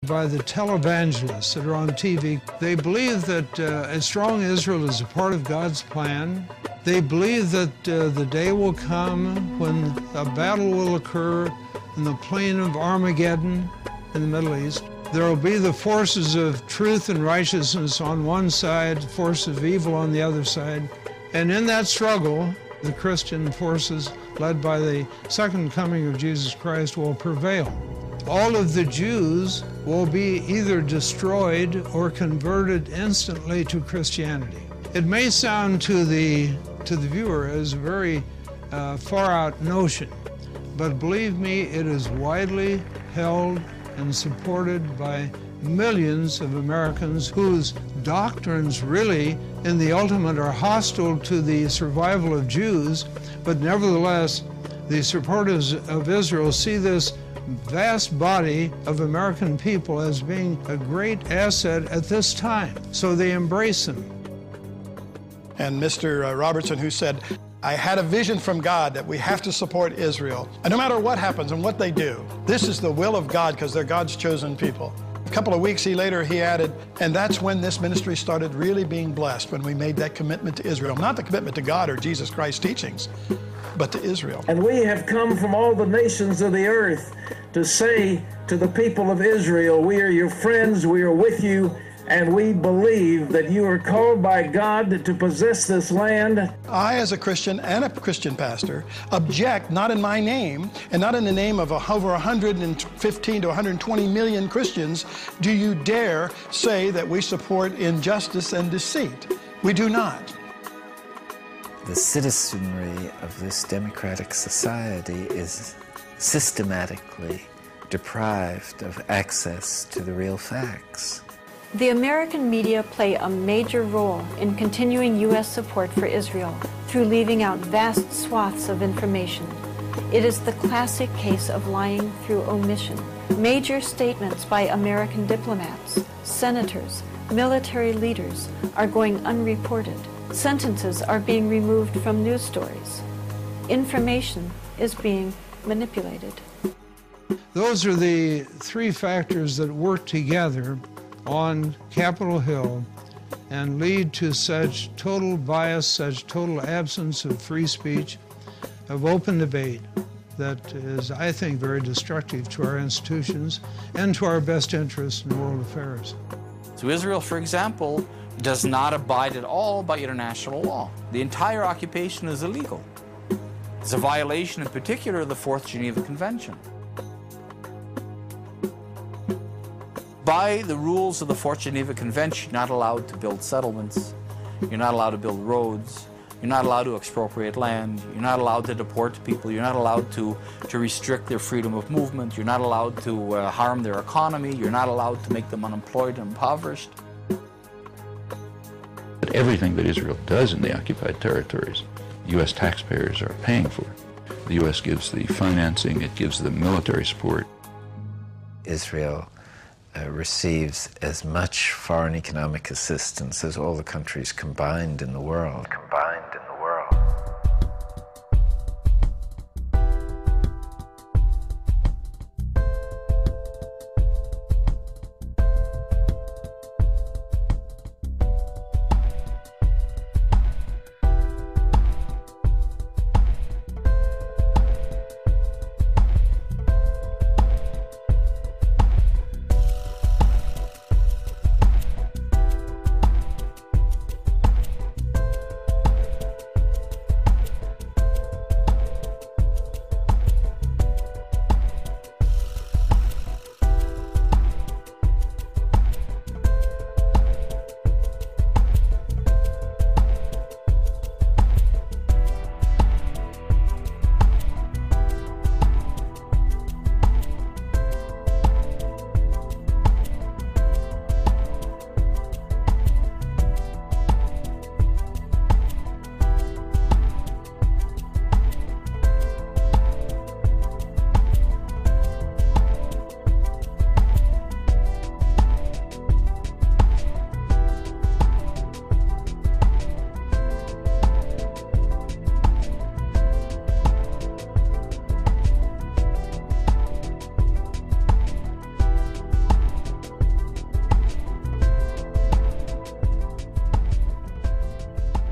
by the televangelists that are on TV. They believe that a strong Israel is a part of God's plan. They believe that the day will come when a battle will occur in the plain of Armageddon in the Middle East. There will be the forces of truth and righteousness on one side, forces of evil on the other side. And in that struggle, the Christian forces, led by the second coming of Jesus Christ, will prevail. All of the Jews will be either destroyed or converted instantly to Christianity. It may sound to the viewer as a very far-out notion, but believe me, it is widely held and supported by millions of Americans whose doctrines really, in the ultimate, are hostile to the survival of Jews, but nevertheless, the supporters of Israel see this vast body of American people as being a great asset at this time, so they embrace them. And Mr. Robertson, who said, I had a vision from God that we have to support Israel, and no matter what happens and what they do, this is the will of God because they're God's chosen people. A couple of weeks later, he added, and that's when this ministry started really being blessed, when we made that commitment to Israel. Not the commitment to God or Jesus Christ's teachings, but to Israel. And we have come from all the nations of the earth to say to the people of Israel, we are your friends, we are with you, and we believe that you are called by God to possess this land. I, as a Christian and a Christian pastor, object not in my name and not in the name of over 115 to 120 million Christians do you dare say that we support injustice and deceit. We do not. The citizenry of this democratic society is systematically deprived of access to the real facts. The American media play a major role in continuing U.S. support for Israel through leaving out vast swaths of information. It is the classic case of lying through omission. Major statements by American diplomats, senators, military leaders are going unreported. Sentences are being removed from news stories. Information is being manipulated. Those are the three factors that work together on Capitol Hill and lead to such total bias, such total absence of free speech, of open debate, that is, I think, very destructive to our institutions and to our best interests in world affairs. So Israel, for example, does not abide at all by international law. The entire occupation is illegal. It's a violation in particular of the Fourth Geneva Convention. By the rules of the Fourth Geneva Convention, you're not allowed to build settlements, you're not allowed to build roads, you're not allowed to expropriate land, you're not allowed to deport people, you're not allowed to restrict their freedom of movement, you're not allowed to harm their economy, you're not allowed to make them unemployed and impoverished. But everything that Israel does in the occupied territories, U.S. taxpayers are paying for. The U.S. gives the financing, it gives the military support. Israel receives as much foreign economic assistance as all the countries combined in the world.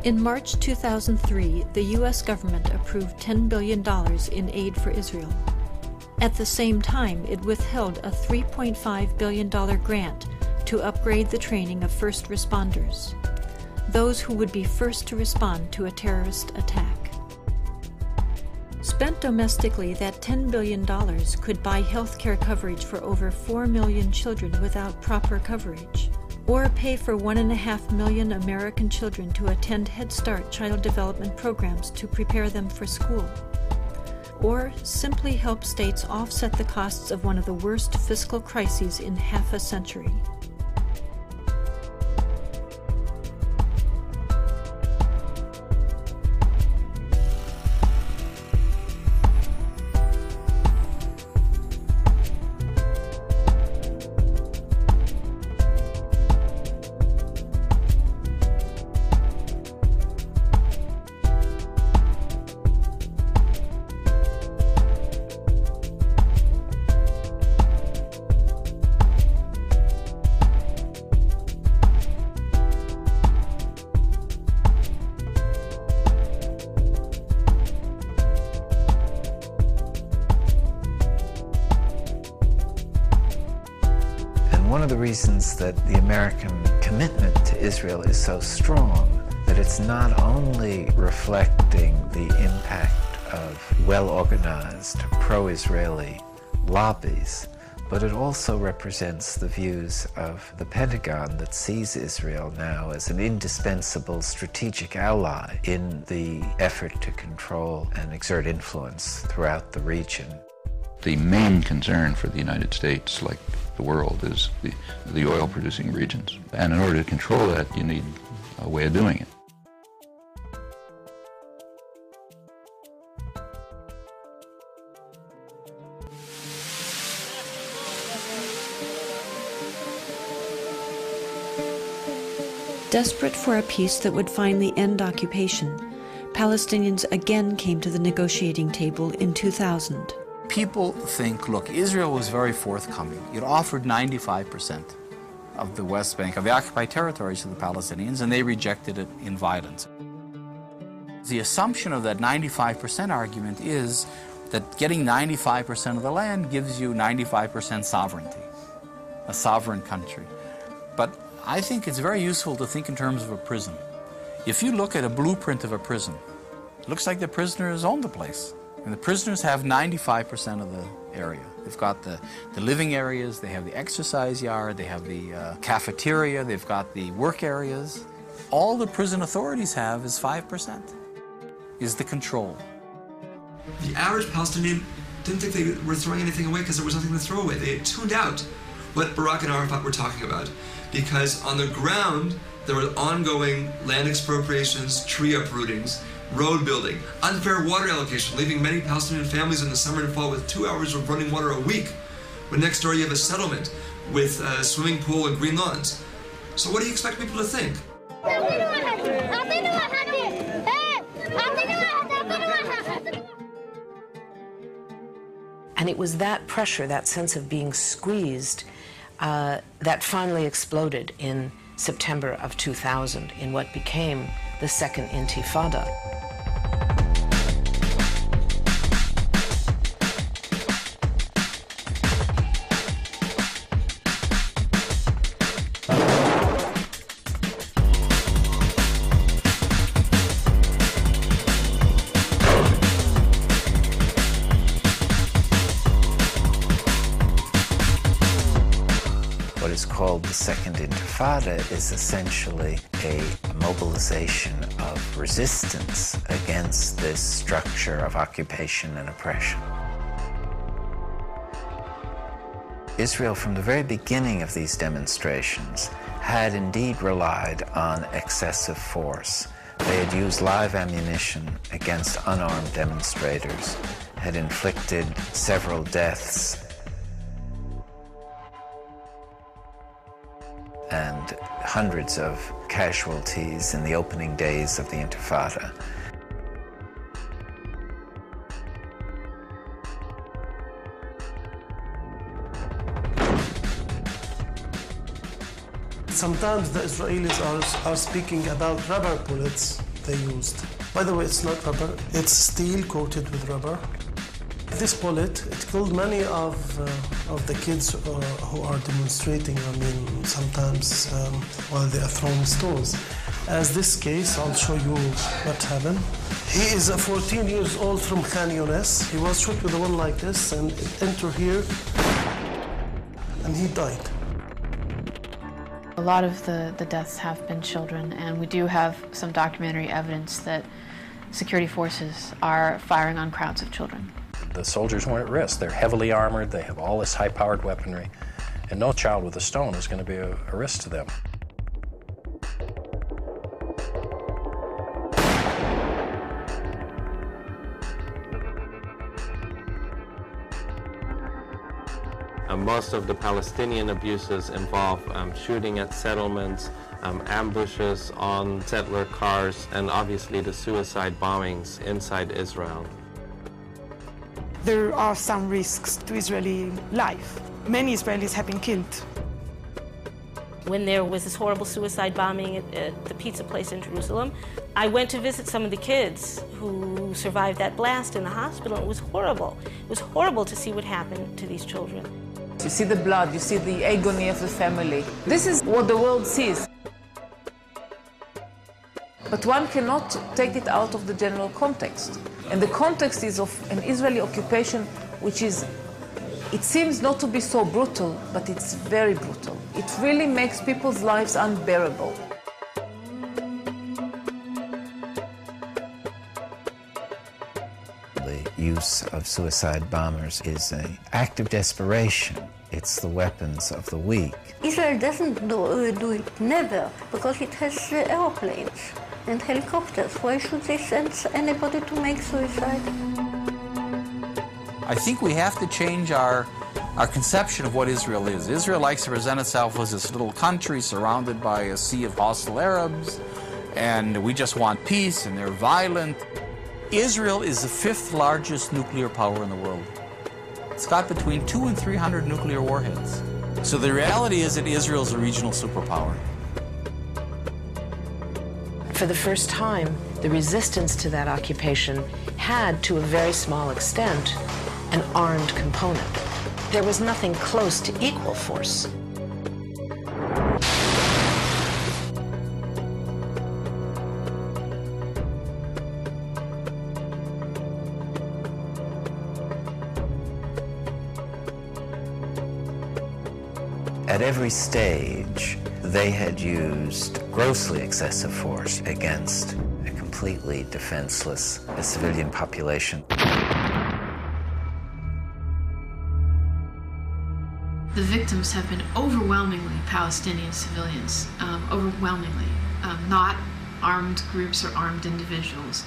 In March 2003, the U.S. government approved $10 billion in aid for Israel. At the same time, it withheld a $3.5 billion grant to upgrade the training of first responders, those who would be first to respond to a terrorist attack. Spent domestically, that $10 billion could buy health care coverage for over 4 million children without proper coverage, or pay for 1.5 million American children to attend Head Start child development programs to prepare them for school, or simply help states offset the costs of one of the worst fiscal crises in half a century. One of the reasons that the American commitment to Israel is so strong, that it's not only reflecting the impact of well-organized pro-Israeli lobbies, but it also represents the views of the Pentagon that sees Israel now as an indispensable strategic ally in the effort to control and exert influence throughout the region. The main concern for the United States, like the world, is the oil-producing regions. And in order to control that, you need a way of doing it. Desperate for a peace that would finally end occupation, Palestinians again came to the negotiating table in 2000. People think, look, Israel was very forthcoming. It offered 95% of the West Bank, of the occupied territories to the Palestinians, and they rejected it in violence. The assumption of that 95% argument is that getting 95% of the land gives you 95% sovereignty, a sovereign country. But I think it's very useful to think in terms of a prison. If you look at a blueprint of a prison, it looks like the prisoners own the place. And the prisoners have 95% of the area. They've got the living areas, they have the exercise yard, they have the cafeteria, they've got the work areas. All the prison authorities have is 5%, is the control. The average Palestinian didn't think they were throwing anything away because there was nothing to throw away. They had tuned out what Barak and Arafat were talking about, because on the ground there were ongoing land expropriations, tree uprootings, road building, unfair water allocation, leaving many Palestinian families in the summer and fall with 2 hours of running water a week, when next door you have a settlement with a swimming pool and green lawns. So what do you expect people to think? And it was that pressure, that sense of being squeezed, that finally exploded in September of 2000 in what became the Second Intifada. What is called the Second Intifada is essentially a mobilization of resistance against this structure of occupation and oppression. Israel, from the very beginning of these demonstrations, had indeed relied on excessive force. They had used live ammunition against unarmed demonstrators, had inflicted several deaths, and hundreds of casualties in the opening days of the Intifada. Sometimes the Israelis are speaking about rubber bullets they used. By the way, it's not rubber, it's steel coated with rubber. This bullet, it killed many of the kids who are demonstrating, I mean, sometimes while they are throwing stones. As this case, I'll show you what happened. He is 14 years old from Khan Younis. He was shot with a one like this and it entered here, and he died. A lot of the deaths have been children, and we do have some documentary evidence that security forces are firing on crowds of children. The soldiers weren't at risk. They're heavily armored, they have all this high-powered weaponry, and no child with a stone is going to be a risk to them. Most of the Palestinian abuses involve shooting at settlements, ambushes on settler cars, and obviously the suicide bombings inside Israel. There are some risks to Israeli life. Many Israelis have been killed. When there was this horrible suicide bombing at the pizza place in Jerusalem, I went to visit some of the kids who survived that blast in the hospital. It was horrible. It was horrible to see what happened to these children. You see the blood, you see the agony of the family. This is what the world sees. But one cannot take it out of the general context. And the context is of an Israeli occupation which is, it seems not to be so brutal, but it's very brutal. It really makes people's lives unbearable. The use of suicide bombers is an act of desperation. It's the weapons of the weak. Israel doesn't do it, never, because it has airplanes and helicopters. Why should they send anybody to make suicide? I think we have to change our conception of what Israel is. Israel likes to present itself as this little country surrounded by a sea of hostile Arabs, and we just want peace, and they're violent. Israel is the 5th largest nuclear power in the world. It's got between 200 and 300 nuclear warheads. So the reality is that Israel is a regional superpower. For the first time, the resistance to that occupation had, to a very small extent, an armed component. There was nothing close to equal force. At every stage, they had used grossly excessive force against a completely defenseless civilian population. The victims have been overwhelmingly Palestinian civilians, overwhelmingly, not armed groups or armed individuals.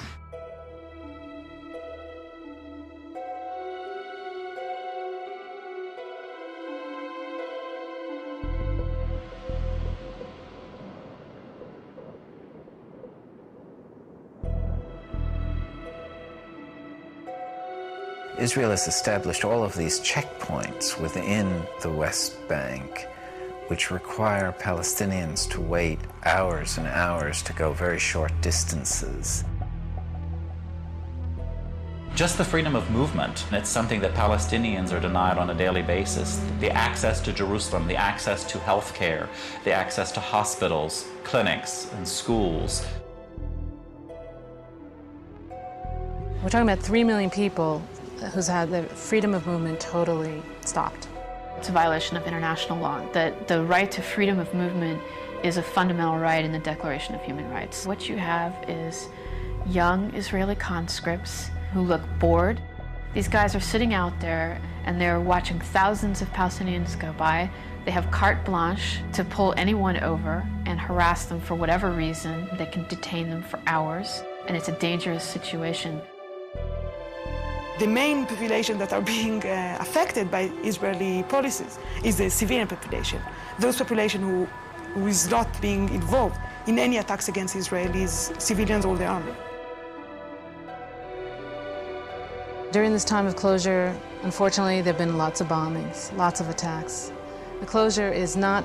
Israel has established all of these checkpoints within the West Bank, which require Palestinians to wait hours and hours to go very short distances. Just the freedom of movement, it's something that Palestinians are denied on a daily basis. The access to Jerusalem, the access to health care, the access to hospitals, clinics, and schools. We're talking about 3 million people who's had their freedom of movement totally stopped. It's a violation of international law, that the right to freedom of movement is a fundamental right in the Declaration of Human Rights. What you have is young Israeli conscripts who look bored. These guys are sitting out there and they're watching thousands of Palestinians go by. They have carte blanche to pull anyone over and harass them for whatever reason. They can detain them for hours, and it's a dangerous situation. The main population that are being affected by Israeli policies is the civilian population. Those population who is not being involved in any attacks against Israelis, civilians or the army. During this time of closure, unfortunately, there have been lots of bombings, lots of attacks. The closure is not